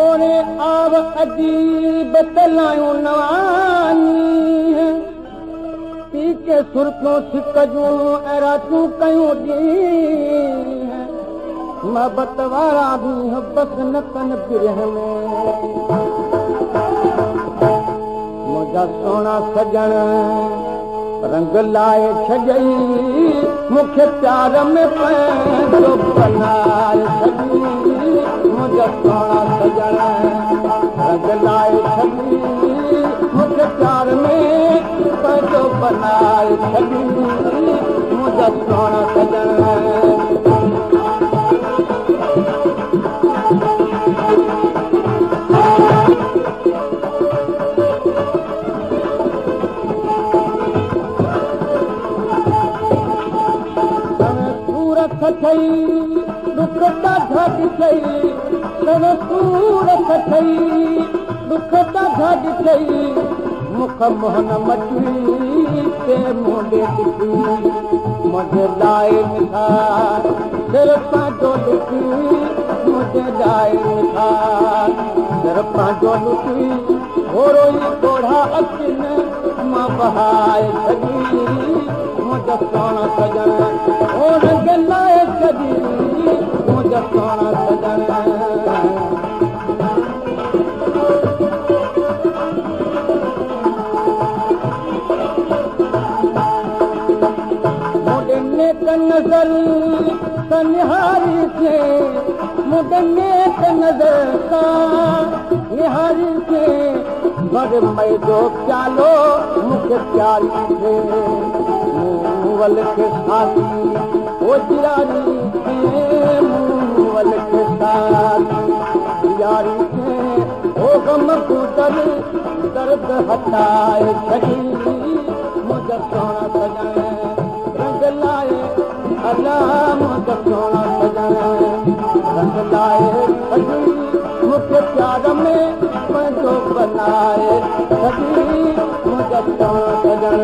ओरे आव अजीब तलायूं नवानी है पी के सुरखियूं सिक जूं ऐं रातूं कयूं ॾींहं है मोहबत वारा बि बस न कनि बिरह में मुंहिंजा सोना सजण रंग लाए छॾई मूंखे प्यार में पंहिंजो बनाए छॾी मुंहिंजा सोना सजण रंग लाए छॾी मूंखे प्यार में पंहिंजो बनाए छॾी मुंहिंजा सोना सजण दुख ॾाढा ॾिठई सूरत थई दुख ॾाढा ॾिठई मुख मोहन मटी ते मुंडे ॾिठी मुंहिंजे लाइ निखार सिर पंहिंजो ॾिठी मुंहिंजे लाइ निखार सिर पंहिंजो ॾिठी थोरो ई ॻोढ़ा अखियुनि मां बहाए छॾी मुंहिंजा सोना सजण रंग लाए छॾी मुंहिंजा सोना सजण मुंहिंजे नेक नज़र सां निहारी थे मुंहिंजे नेक नज़र सां निहारी थे भर मई जो प्यालो मूंखे प्यारी थे मूवल खे साथी ओ जियारी थे मूवल खे साथी जियारी थे ओ गम गुदर दर्द हटाए छॾी मुंहिंजा सोना सजण रंग लाए अल्लाह मुंहिंजा सोना सजण रंग लाए छॾी मूंखे प्यार में पंहिंजो बनाए छॾी मुंहिंजा सोना सजण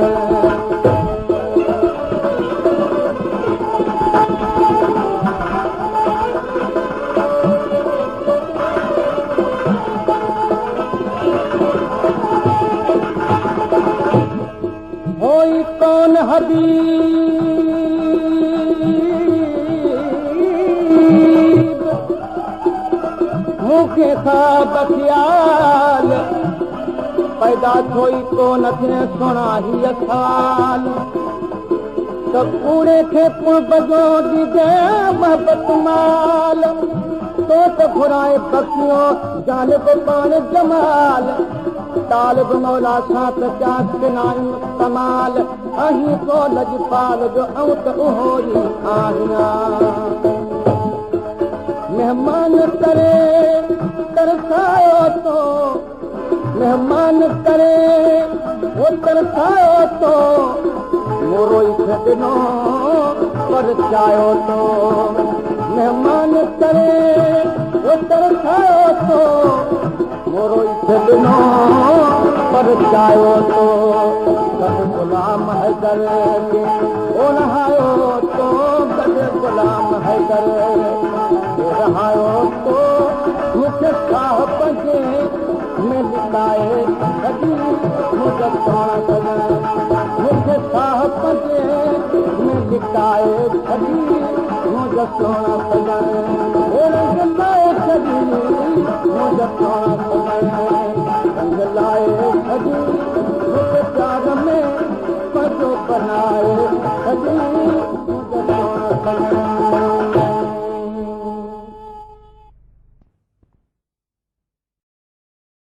कौन हबीब मूंखे साब ख़्याल पैदा थोई कोन थे सुणा हीअ साल त कूड़े खे पुर्ब जो ॾिजे मोहबत माल तो त घुराए बखियो जानब पाण जमाल तालिब मौला सां त चानायूं कमाल अहीं को लजपाल जो ऐं त उहो ई आहियां महिमान करे तरसायो तो महिमान करे वो तरसायो तो मोरो ई ॾिनो पर चाहियो तो महिमान करे वो तरसायो तो मोरो ई ॾिनो पर चाहियो तो गुलाम हैदर के ओ नहायो तो गॾु गुलाम हैदर रहायो तो मूंखे साह पंहिंजे में लिकाए छॾी मुंहिंजा सोना सजण मूंखे साह पंहिंजे में लिकाए छॾी मुंहिंजा सोना सजण रंग लाए छॾी मुंहिंजा सोना सजण रंग लाए छॾी मूंखे प्यार में पंहिंजो बनाए छॾी मुंहिंजा सोना सजण